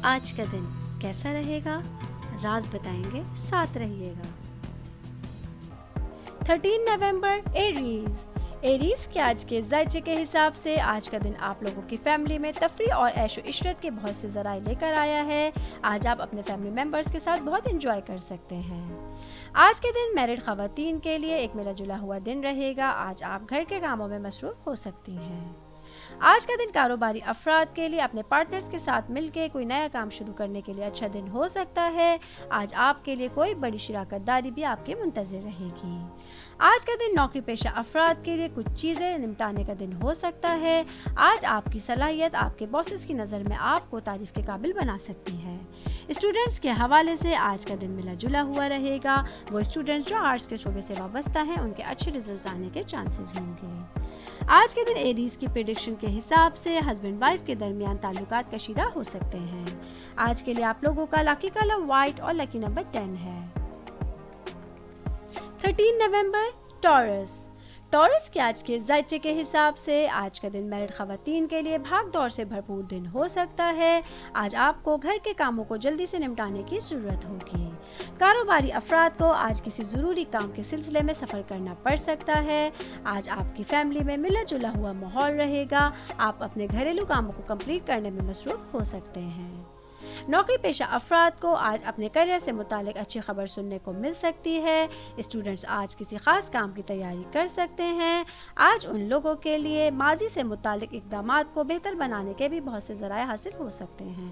آج کا دن کیسا رہے گا؟ راز بتائیں گے، ساتھ رہیے گا۔ 13 نومبر ایریز کے آج کے ذائچے کے حساب سے آج کا دن آپ لوگوں کی فیملی میں تفریح اور عیش و عشرت کے بہت سے ذرائع لے کر آیا ہے۔ آج آپ اپنے فیملی ممبرز کے ساتھ بہت انجوائے کر سکتے ہیں۔ آج کے دن میرڈ خواتین کے لیے ایک ملا جلا ہوا دن رہے گا۔ آج آپ گھر کے کاموں میں مصروف ہو سکتی ہیں۔ آج کا دن کاروباری افراد کے لیے اپنے پارٹنرز کے ساتھ مل کے کوئی نیا کام شروع کرنے کے لیے اچھا دن ہو سکتا ہے۔ آج آپ کے لیے کوئی بڑی شراکت داری بھی آپ کے منتظر رہے گی۔ آج کا دن نوکری پیشہ افراد کے لیے کچھ چیزیں نمٹانے کا دن ہو سکتا ہے۔ آج آپ کی صلاحیت آپ کے باسز کی نظر میں آپ کو تعریف کے قابل بنا سکتی ہے۔ اسٹوڈنٹس کے حوالے سے آج کا دن ملا جلا ہوا رہے گا۔ وہ اسٹوڈنٹس جو آرٹس کے شعبے سے وابستہ ہیں ان کے اچھے ریزلٹس آنے کے چانسز ہوں گے۔ آج کے دن ایریز کی پریڈکشن کے حساب سے ہسبینڈ وائف کے درمیان تعلقات کشیدہ ہو سکتے ہیں۔ آج کے لیے آپ لوگوں کا لکی کلر وائٹ اور لکی نمبر 10 ہے۔ 13 نومبر ٹورس کے آج کے ذائچے کے حساب سے آج کا دن میرڈ خواتین کے لیے بھاگ دوڑ سے بھرپور دن ہو سکتا ہے۔ آج آپ کو گھر کے کاموں کو جلدی سے نمٹانے کی ضرورت ہوگی۔ کاروباری افراد کو آج کسی ضروری کام کے سلسلے میں سفر کرنا پڑ سکتا ہے۔ آج آپ کی فیملی میں ملا جلا ہوا ماحول رہے گا۔ آپ اپنے گھریلو کاموں کو کمپلیٹ کرنے میں مصروف ہو سکتے ہیں۔ نوکری پیشہ افراد کو آج اپنے کیریئر سے متعلق اچھی خبر سننے کو مل سکتی ہے۔ اسٹوڈنٹس آج کسی خاص کام کی تیاری کر سکتے ہیں۔ آج ان لوگوں کے لیے ماضی سے متعلق اقدامات کو بہتر بنانے کے بھی بہت سے ذرائع حاصل ہو سکتے ہیں۔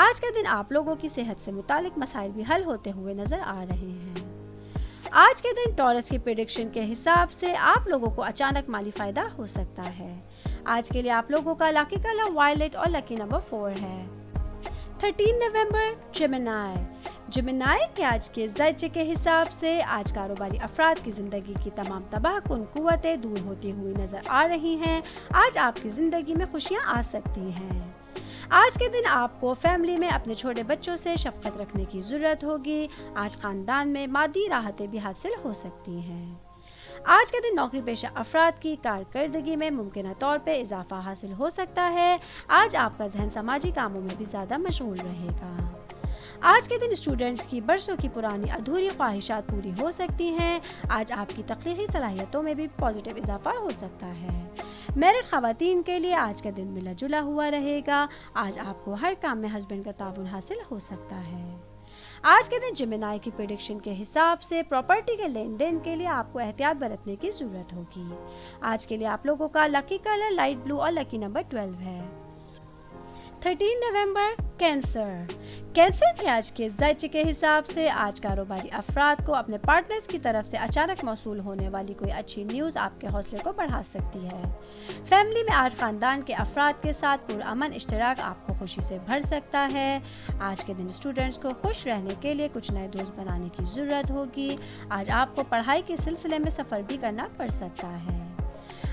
آج کا دن آپ لوگوں کی صحت سے متعلق مسائل بھی حل ہوتے ہوئے نظر آ رہے ہیں۔ آج کے دن ٹورس کی پریڈکشن کے حساب سے آپ لوگوں کو اچانک مالی فائدہ ہو سکتا ہے۔ آج کے لیے آپ لوگوں کا لکی کلر وائلٹ اور لکی نمبر 4 ہے۔ 13 نومبر جمنائی کے آج کے ذائچے کے حساب سے آج کاروباری افراد کی زندگی کی تمام تباہ کن قوتیں دور ہوتی ہوئی نظر آ رہی ہیں۔ آج آپ کی زندگی میں خوشیاں آ سکتی ہیں۔ آج کے دن آپ کو فیملی میں اپنے چھوٹے بچوں سے شفقت رکھنے کی ضرورت ہوگی۔ آج خاندان میں مادی راحتیں بھی حاصل ہو سکتی ہیں۔ آج کے دن نوکری پیشہ افراد کی کارکردگی میں ممکنہ طور پہ اضافہ حاصل ہو سکتا ہے۔ آج آپ کا ذہن سماجی کاموں میں بھی زیادہ مشغول رہے گا۔ آج کے دن اسٹوڈنٹس کی برسوں کی پرانی ادھوری خواہشات پوری ہو سکتی ہیں۔ آج آپ کی تخلیقی صلاحیتوں میں بھی پازیٹیو اضافہ ہو سکتا ہے۔ میرڈ خواتین کے لیے آج کا دن ملا جلا ہوا رہے گا۔ آج آپ کو ہر کام میں ہسبینڈ کا تعاون حاصل ہو سکتا ہے۔ آج کے دن جمنائی کی پریڈکشن کے حساب سے پراپرٹی کے لین دین کے لیے آپ کو احتیاط برتنے کی ضرورت ہوگی۔ آج کے لیے آپ لوگوں کا لکی کلر لائٹ بلو اور لکی نمبر 12 ہے۔ 13 نومبر کینسر کے آج کے ذائچے کے حساب سے آج کاروباری افراد کو اپنے پارٹنرز کی طرف سے اچانک موصول ہونے والی کوئی اچھی نیوز آپ کے حوصلے کو بڑھا سکتی ہے۔ فیملی میں آج خاندان کے افراد کے ساتھ پرامن اشتراک آپ کو خوشی سے بھر سکتا ہے۔ آج کے دن اسٹوڈنٹس کو خوش رہنے کے لیے کچھ نئے دوست بنانے کی ضرورت ہوگی۔ آج آپ کو پڑھائی کے سلسلے میں سفر بھی کرنا پڑ سکتا ہے۔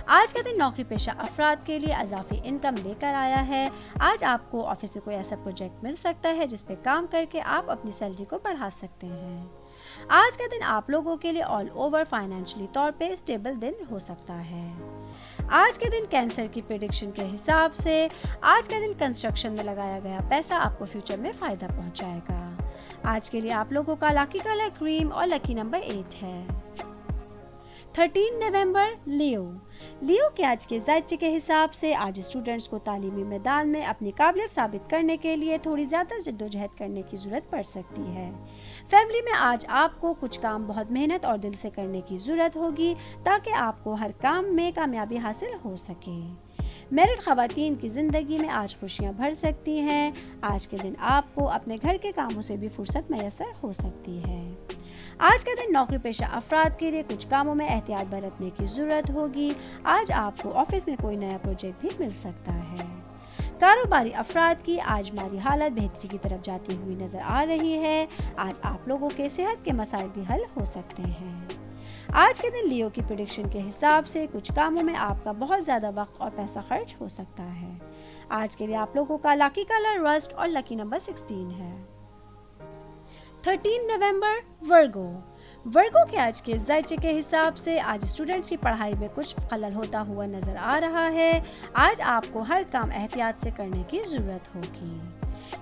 آج کا دن نوکری پیشہ افراد کے لیے اضافی انکم لے کر آیا ہے۔ آج آپ کو آفس میں کوئی ایسا پروجیکٹ مل سکتا ہے جس پہ کام کر کے آپ اپنی سیلری کو بڑھا سکتے ہیں۔ آج کا دن آپ لوگوں کے لیے آل اوور فائنینشلی طور پہ اسٹیبل دن ہو سکتا ہے۔ آج کے دن کینسر کی پریڈکشن کے حساب سے آج کا دن کنسٹرکشن میں لگایا گیا پیسہ آپ کو فیوچر میں فائدہ پہنچائے گا۔ آج کے لیے آپ لوگوں کا لکی کلر کریم اور لکی نمبر 8 ہے۔ 13 نومبر لیو کے آج کے ذائچے کے حساب سے آج اسٹوڈنٹس کو تعلیمی میدان میں اپنی قابلیت ثابت کرنے کے لیے تھوڑی زیادہ جدوجہد کرنے کی ضرورت پڑ سکتی ہے۔ فیملی میں آج آپ کو کچھ کام بہت محنت اور دل سے کرنے کی ضرورت ہوگی تاکہ آپ کو ہر کام میں کامیابی حاصل ہو سکے۔ میرڈ خواتین کی زندگی میں آج خوشیاں بھر سکتی ہیں۔ آج کے دن آپ کو اپنے گھر کے کاموں سے بھی فرصت میسر ہو سکتی ہے۔ آج کا دن نوکری پیشہ افراد کے لیے کچھ کاموں میں احتیاط برتنے کی ضرورت ہوگی۔ آج آپ کو آفس میں کوئی نیا پروجیکٹ بھی مل سکتا ہے۔ کاروباری افراد کی آج مالی حالت بہتری کی طرف جاتی ہوئی نظر آ رہی ہے۔ آج آپ لوگوں کے صحت کے مسائل بھی حل ہو سکتے ہیں۔ آج کے دن لیو کی پریڈکشن کے حساب سے کچھ کاموں میں آپ کا بہت زیادہ وقت اور پیسہ خرچ ہو سکتا ہے۔ آج کے لیے آپ لوگوں کا لکی کلر رسٹ اور لکی نمبر 16 ہے۔ 13 نومبر ورگو کے آج کے ذائچے کے حساب سے آج اسٹوڈنٹس کی پڑھائی میں کچھ خلل ہوتا ہوا نظر آ رہا ہے۔ آج آپ کو ہر کام احتیاط سے کرنے کی ضرورت ہوگی۔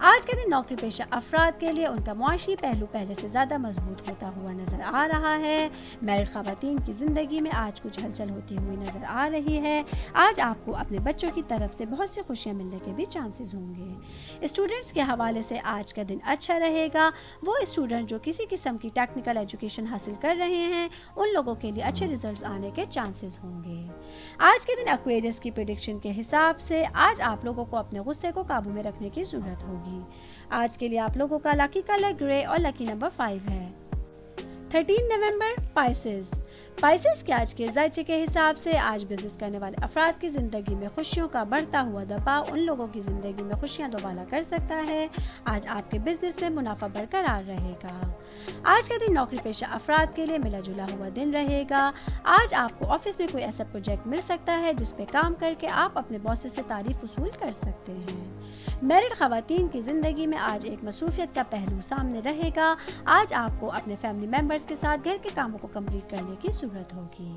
آج کے دن نوکری پیشہ افراد کے لیے ان کا معاشی پہلو پہلے سے زیادہ مضبوط ہوتا ہوا نظر آ رہا ہے۔ میرڈ خواتین کی زندگی میں آج کچھ ہلچل ہوتی ہوئی نظر آ رہی ہے۔ آج آپ کو اپنے بچوں کی طرف سے بہت سی خوشیاں ملنے کے بھی چانسز ہوں گے۔ اسٹوڈنٹس کے حوالے سے آج کا دن اچھا رہے گا۔ وہ اسٹوڈنٹ جو کسی قسم کی ٹیکنیکل ایجوکیشن حاصل کر رہے ہیں ان لوگوں کے لیے اچھے ریزلٹس آنے کے چانسز ہوں گے۔ آج کے دن ایکویریس کی پریڈکشن کے حساب سے آج آپ لوگوں کو اپنے غصے کو قابو میں رکھنے کی ضرورت ہوگی۔ آج کے لیے آپ لوگوں کا لکی کلر گرے اور لکی نمبر 5 ہے۔ 13 نومبر پائسز کے آج کے ذائچے کے حساب سے آج بزنس کرنے والے افراد کی زندگی میں خوشیوں کا بڑھتا ہوا دباؤ ان لوگوں کی زندگی میں خوشیاں دوبالا کر سکتا ہے۔ آج آپ کے بزنس میں منافع برقرار رہے گا۔ آج کا دن نوکری پیشہ افراد کے لیے ملا جلا ہوا دن رہے گا۔ آج آپ کو آفس میں کوئی ایسا پروجیکٹ مل سکتا ہے جس پہ کام کر کے آپ اپنے باس سے تعریف وصول کر سکتے ہیں۔ میرڈ خواتین کی زندگی میں آج ایک مصروفیت کا پہلو سامنے رہے گا۔ آج آپ کو اپنے فیملی ممبرز کے ساتھ گھر کے کاموں کو کمپلیٹ کرنے کی ضرورت ہوگی۔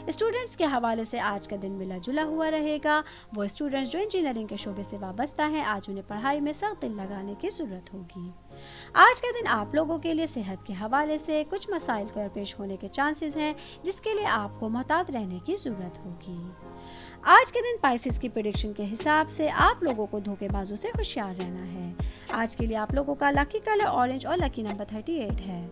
اسٹوڈنٹس کے حوالے سے آج کا دن ملا جلا ہوا رہے گا۔ وہ اسٹوڈنٹس جو انجینئرنگ کے شعبے سے وابستہ ہیں آج انہیں پڑھائی میں سخت دل لگانے کی ضرورت ہوگی۔ آج کا دن آپ لوگوں کے لیے صحت کے حوالے سے کچھ مسائل کو درپیش ہونے کے چانسز ہیں جس کے لیے آپ کو محتاط رہنے کی ضرورت ہوگی۔ آج کے دن پائسز کی پریڈکشن کے حساب سے آپ لوگوں کو دھوکے بازوں سے ہوشیار رہنا ہے۔ آج کے لیے آپ لوگوں کا لکی کلر اورنج اور لکی نمبر 38 ہے۔